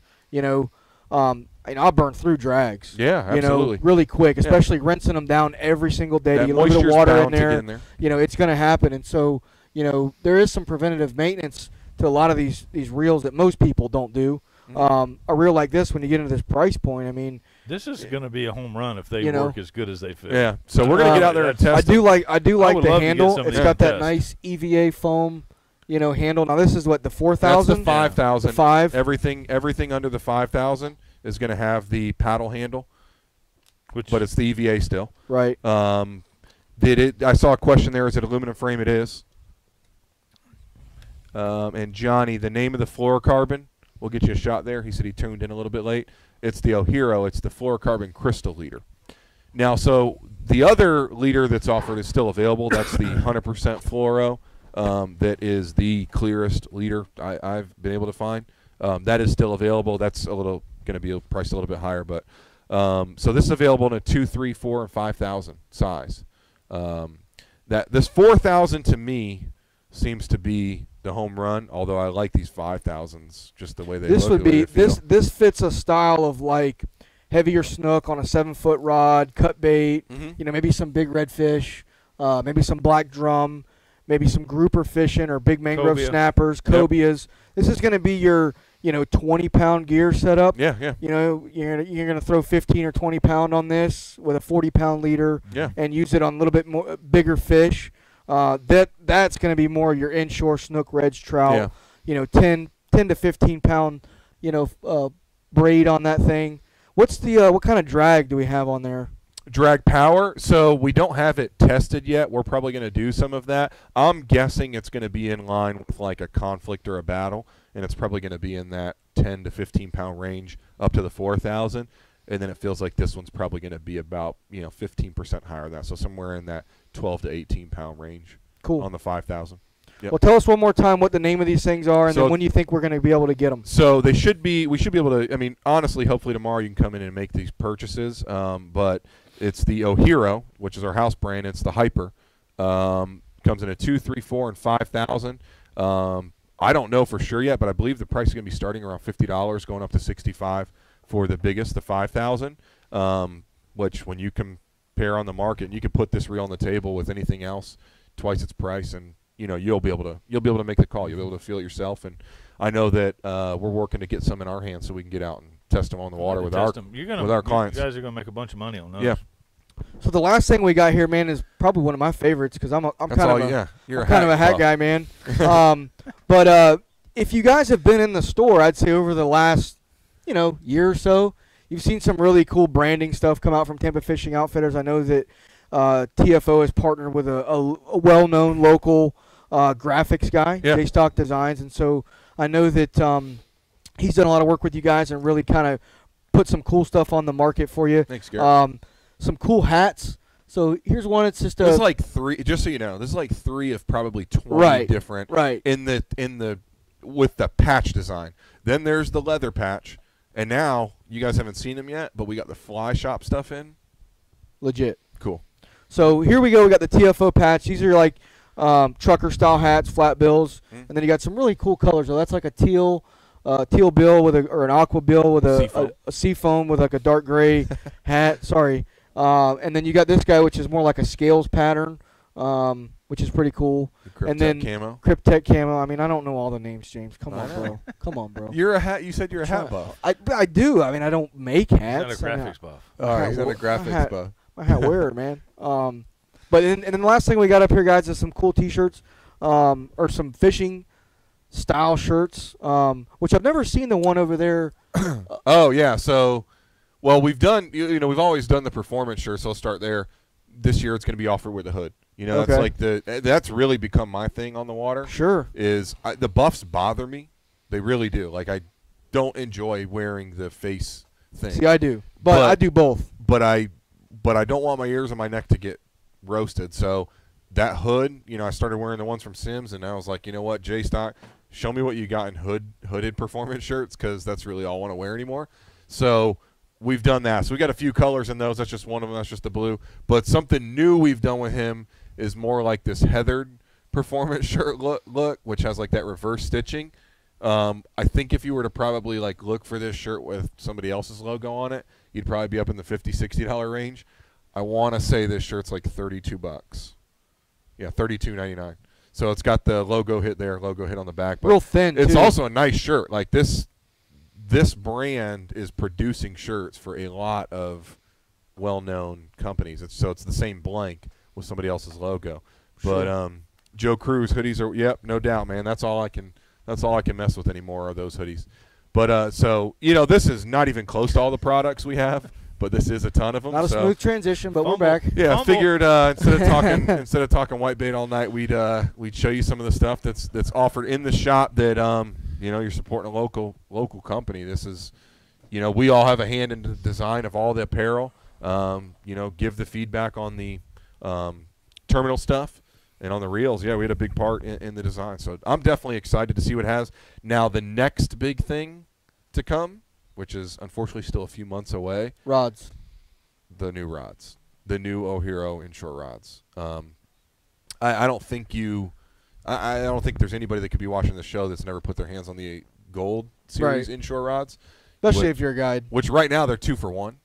I'll burn through drags. Yeah, absolutely. Really quick, especially rinsing them down every single day. To get a little bit of water in there. It's going to happen. And so, there is some preventative maintenance to a lot of these reels that most people don't do. A reel like this, when you get into this price point, I mean, this is going to be a home run if they work as good as they fit. Yeah. So we're going to get out there and test. I do like the handle. It's got that nice EVA foam handle. Now this is what, the 4,000? That's the 5,000. The 5. Everything under the 5,000 is going to have the paddle handle, but it's the EVA still. Right. I saw a question there. Is it aluminum frame? It is. And Johnny, the name of the fluorocarbon, we'll get you a shot there. He said he tuned in a little bit late. It's the O'Hero. It's the fluorocarbon crystal leader. Now, so the other leader that's offered is still available. That's the 100% fluoro. That is the clearest leader I've been able to find. That is still available. That's going to be priced a little bit higher, but so this is available in a 2, 3, 4, and 5,000 size. This 4,000 to me seems to be the home run. Although I like these 5,000s, just the way they look. This fits a style of like heavier snook on a 7-foot rod, cut bait. Maybe some big redfish, maybe some black drum. Maybe some grouper fishing or big mangrove snappers, cobias. Yep. This is going to be your, 20-pound gear setup. Yeah. You're going to throw 15 or 20 pound on this with a 40-pound leader, and use it on a little bit more bigger fish. That's going to be more your inshore snook, reds, trout. 10 to 15 pound, braid on that thing. What's the what kind of drag do we have on there? Drag power, so we don't have it tested yet. We're probably going to do some of that. I'm guessing it's going to be in line with like a conflict or a battle, and it's probably going to be in that 10 to 15 pound range up to the 4,000, and then it feels like this one's probably going to be about 15% higher than that, so somewhere in that 12 to 18 pound range. Cool. On the 5,000. Yep. Well, tell us one more time what the name of these things are, and then when you think we're going to be able to get them. So we should be able to. I mean, honestly, hopefully tomorrow you can come in and make these purchases. But it's the O'Hero, which is our house brand. It's the Hyper. Comes in a 2, 3, 4, and 5,000. I don't know for sure yet, but I believe the price is going to be starting around $50, going up to $65 for the biggest, the 5,000. Which, when you compare on the market, and you can put this reel on the table with anything else, twice its price, and you'll be able to make the call. You'll be able to feel it yourself. And I know that we're working to get some in our hands so we can get out and test them on the water with our clients. You guys are going to make a bunch of money on those. Yeah. So the last thing we got here, man, is probably one of my favorites because I'm kind of a hat guy, man. But if you guys have been in the store, I'd say over the last year or so, you've seen some really cool branding stuff come out from Tampa Fishing Outfitters. I know that TFO has partnered with a well-known local graphics guy, J-Stock Designs, and so I know that he's done a lot of work with you guys and really kind of put some cool stuff on the market for you. Thanks, Gary. Some cool hats. So here's one. It's just this is like 3. Just so you know, this is like 3 of probably 20 different. Right. In the with the patch design. Then there's the leather patch, and now you guys haven't seen them yet, but we got the fly shop stuff in. Legit. Cool. So here we go. We got the TFO patch. These are like trucker style hats, flat bills, and then you got some really cool colors. So that's like a teal bill or an aqua bill with a seafoam with like a dark gray hat. Sorry. And then you got this guy, which is more like a scales pattern, which is pretty cool. The and then camo. Cryptek camo. I mean, I don't know all the names, James. Come on, bro. Come on, bro. You're a hat. You said you're a hat buff. I do. I mean, I don't make hats. He's not a graphics buff. All right, he's not a graphics buff. My hat wearer, man. But and then the last thing we got up here, guys, is some cool T-shirts, or some fishing style shirts, which I've never seen the one over there. Oh yeah, so well we've done we've always done the performance shirts. So I'll start there. This year it's going to be offered with a hood. That's like that's really become my thing on the water. Sure. Is the buffs bother me? They really do. Like I don't enjoy wearing the face thing. See, I do, but I do both. But I don't want my ears and my neck to get roasted. So that hood, I started wearing the ones from Sims, and I was like, you know what, J-Stock, show me what you got in hooded performance shirts, because that's really all I want to wear anymore. So we've done that. So we got a few colors in those. That's just one of them. That's just the blue. But something new we've done with him is more like this heathered performance shirt look, which has like that reverse stitching. I think if you were to probably like look for this shirt with somebody else's logo on it, you'd probably be up in the $50, $60 range. I want to say this shirt's like $32. Yeah, $32.99. So it's got the logo hit there, logo hit on the back. But real thin, it's too. also a nice shirt. Like this brand is producing shirts for a lot of well-known companies. So it's the same blank with somebody else's logo. Sure. But Joe Cruz hoodies are. Yep, no doubt, man. That's all I can mess with anymore are those hoodies. But so this is not even close to all the products we have. But this is a ton of them. Not a smooth transition, but we're back. Yeah, I figured instead of talking whitebait all night, we'd show you some of the stuff that's offered in the shop that you're supporting a local company. This is, we all have a hand in the design of all the apparel. Give the feedback on the terminal stuff and on the reels. Yeah, we had a big part in the design. So I'm definitely excited to see what it has. Now the next big thing to come, which is unfortunately still a few months away. Rods. The new rods. The new O'Hero inshore rods. I don't think I don't think there's anybody that could be watching the show that's never put their hands on the Gold Series inshore rods. Especially if you're a guide. Which right now they're 2 for 1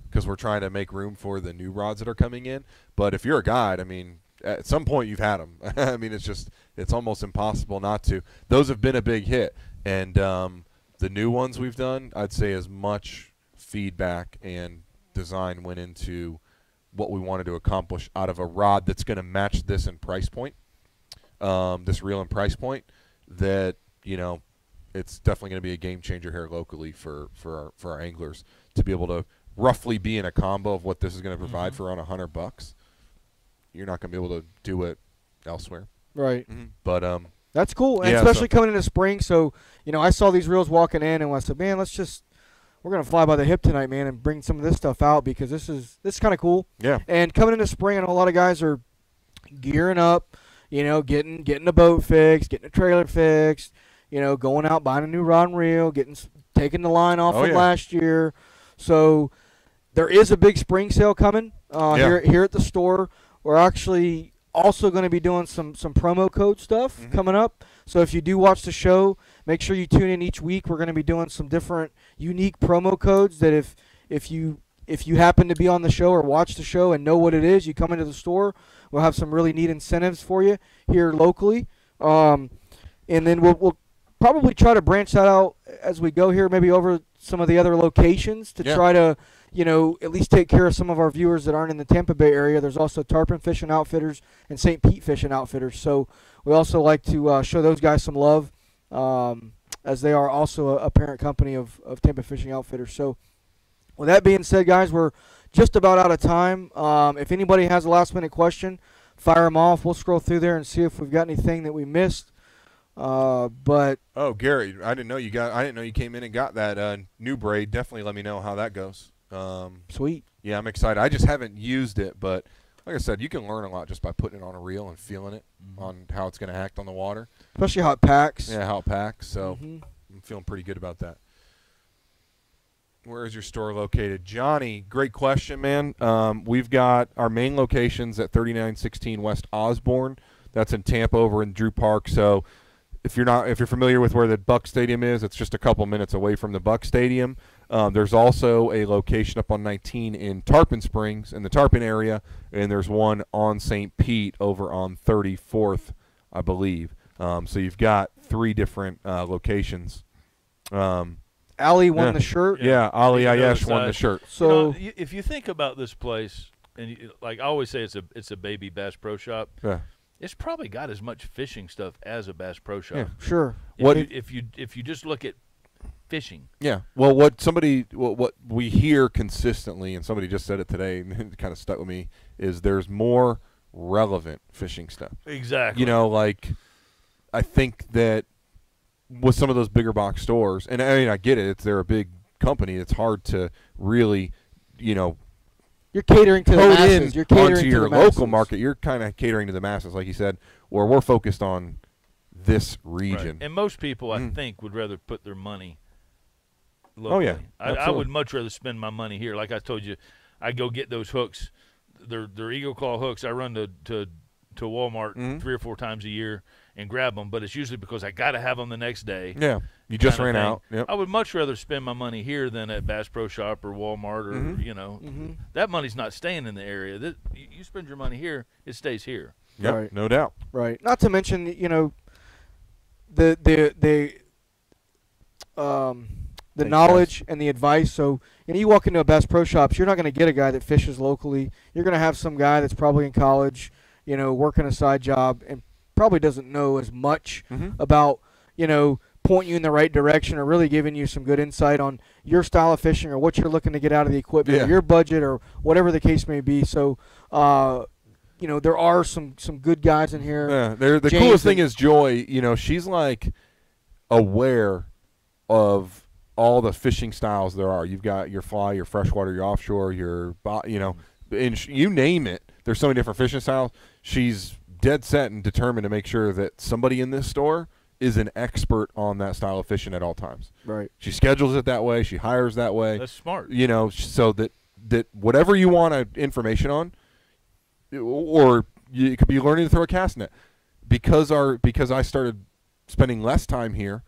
because we're trying to make room for the new rods that are coming in. But if you're a guide, I mean, at some point you've had them. I mean, it's almost impossible not to. Those have been a big hit. And the new ones we've done, I'd say as much feedback and design went into what we wanted to accomplish out of a rod that's going to match this in price point, this reel and price point, that, it's definitely going to be a game changer here locally for our anglers to be able to roughly be in a combo of what this is going to provide for around $100. You're not going to be able to do it elsewhere. Right. But that's cool, and especially coming into spring. So, I saw these reels walking in, and I said, man, we're going to fly by the hip tonight, man, and bring some of this stuff out because this is kind of cool. Yeah. And coming into spring, I know a lot of guys are gearing up, getting the boat fixed, getting the trailer fixed, going out, buying a new rod and reel, taking the line off from last year. So there is a big spring sale coming here at the store. We're actually also going to be doing some promo code stuff coming up. So if you do watch the show, make sure you tune in each week. We're going to be doing some different unique promo codes that if you happen to be on the show or watch the show and know what it is, you come into the store, we'll have some really neat incentives for you here locally. And then we'll probably try to branch that out as we go here, maybe over some of the other locations to try to at least take care of some of our viewers that aren't in the Tampa Bay area. There's also Tarpon Fishing Outfitters and St. Pete Fishing Outfitters. So we also like to show those guys some love as they are also a parent company of Tampa Fishing Outfitters. So with that being said, guys, we're just about out of time. If anybody has a last-minute question, fire them off. We'll scroll through there and see if we've got anything that we missed. But Gary, I didn't know you came in and got that new braid. Definitely let me know how that goes. Sweet. Yeah, I'm excited. I just haven't used it, but like I said, you can learn a lot just by putting it on a reel and feeling it on how it's going to act on the water. Especially how it packs. Yeah, how it packs. So I'm feeling pretty good about that. Where is your store located? Johnny, great question, man. We've got our main locations at 3916 West Osborne. That's in Tampa over in Drew Park. So if you're familiar with where the Buck Stadium is, it's just a couple minutes away from the Buck Stadium. There's also a location up on 19 in Tarpon Springs in the Tarpon area, and there's one on St. Pete over on 34th, I believe. So you've got 3 different locations. Ali won the shirt. Yeah, Ali Ayesh won the shirt. So if you think about this place, and like I always say, it's a baby Bass Pro Shop. Yeah. It's probably got as much fishing stuff as a Bass Pro Shop. Yeah, sure. If you just look at fishing. Yeah. Well, what we hear consistently, and somebody just said it today, and it kind of stuck with me, is there's more relevant fishing stuff. Exactly. I think that with some of those bigger box stores, and I mean, I get it. They're a big company. It's hard to really, you're catering to the masses. You're catering onto to your the masses. local market. You're kind of catering to the masses, like you said, where we're focused on this region. Right. And most people, I think, would rather put their money locally. Oh, yeah. I would much rather spend my money here. Like I told you, I go get those hooks. They're Eagle Claw hooks. I run to Walmart 3 or 4 times a year and grab them, but it's usually because I got to have them the next day. Yeah, you just ran out. Yep. I would much rather spend my money here than at Bass Pro Shop or Walmart or that money's not staying in the area. You spend your money here, it stays here. Yeah, right. No doubt. Right. Not to mention, the knowledge and the advice. So, you walk into a Bass Pro Shops, you're not going to get a guy that fishes locally. You're going to have some guy that's probably in college, working a side job and probably doesn't know as much Mm-hmm. about, point you in the right direction or really giving you some good insight on your style of fishing or what you're looking to get out of the equipment, or your budget, or whatever the case may be. So, there are some good guys in here. Yeah, the coolest thing is Joy. She's like aware of all the fishing styles there are. You've got your fly, your freshwater, your offshore, and you name it. There's so many different fishing styles. She's dead set and determined to make sure that somebody in this store is an expert on that style of fishing at all times. Right. She schedules it that way. She hires that way. That's smart. So that whatever you want information on, or you could be learning to throw a cast net, because I started spending less time here,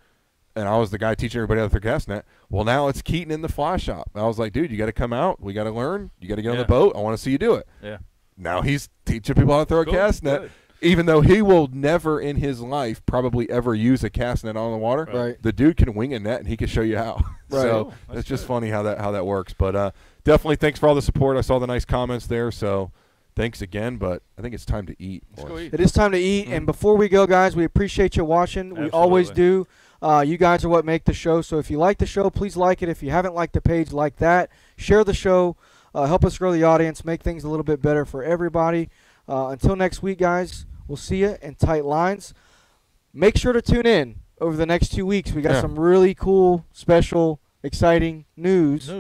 and I was the guy teaching everybody how to throw a cast net. Well, now it's Keaton in the fly shop. I was like, dude, you got to come out. We got to learn. You got to get on the boat. I want to see you do it. Yeah. Now he's teaching people how to throw a cast net. Good. Even though he will never in his life probably ever use a cast net on the water, right. The dude can wing a net and he can show you how. Right. So it's just funny how that works. But definitely thanks for all the support. I saw the nice comments there, so thanks again. But I think it's time to eat. Let's go eat. It is time to eat. And before we go, guys, we appreciate you watching. Absolutely. We always do. You guys are what make the show. So if you like the show, please like it. If you haven't liked the page, like that. Share the show. Help us grow the audience. Make things a little bit better for everybody. Until next week, guys. We'll see you in tight lines. Make sure to tune in over the next 2 weeks. We got some really cool, special, exciting news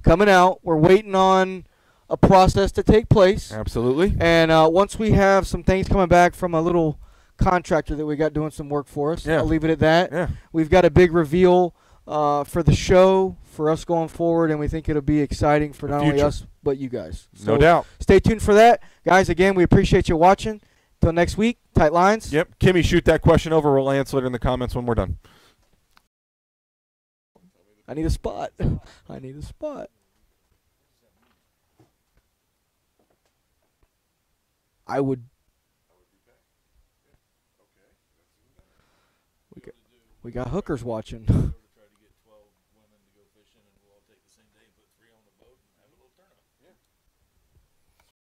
coming out. We're waiting on a process to take place. Absolutely. And once we have some things coming back from a little contractor that we got doing some work for us, I'll leave it at that. Yeah. We've got a big reveal for the show, for us going forward, and we think it'll be exciting for not only us but you guys. So no doubt. Stay tuned for that. Guys, again, we appreciate you watching. Till next week, tight lines. Yep. Kimmy, shoot that question over. We'll answer it in the comments when we're done. I need a spot. I need a spot. I would. We got hookers watching.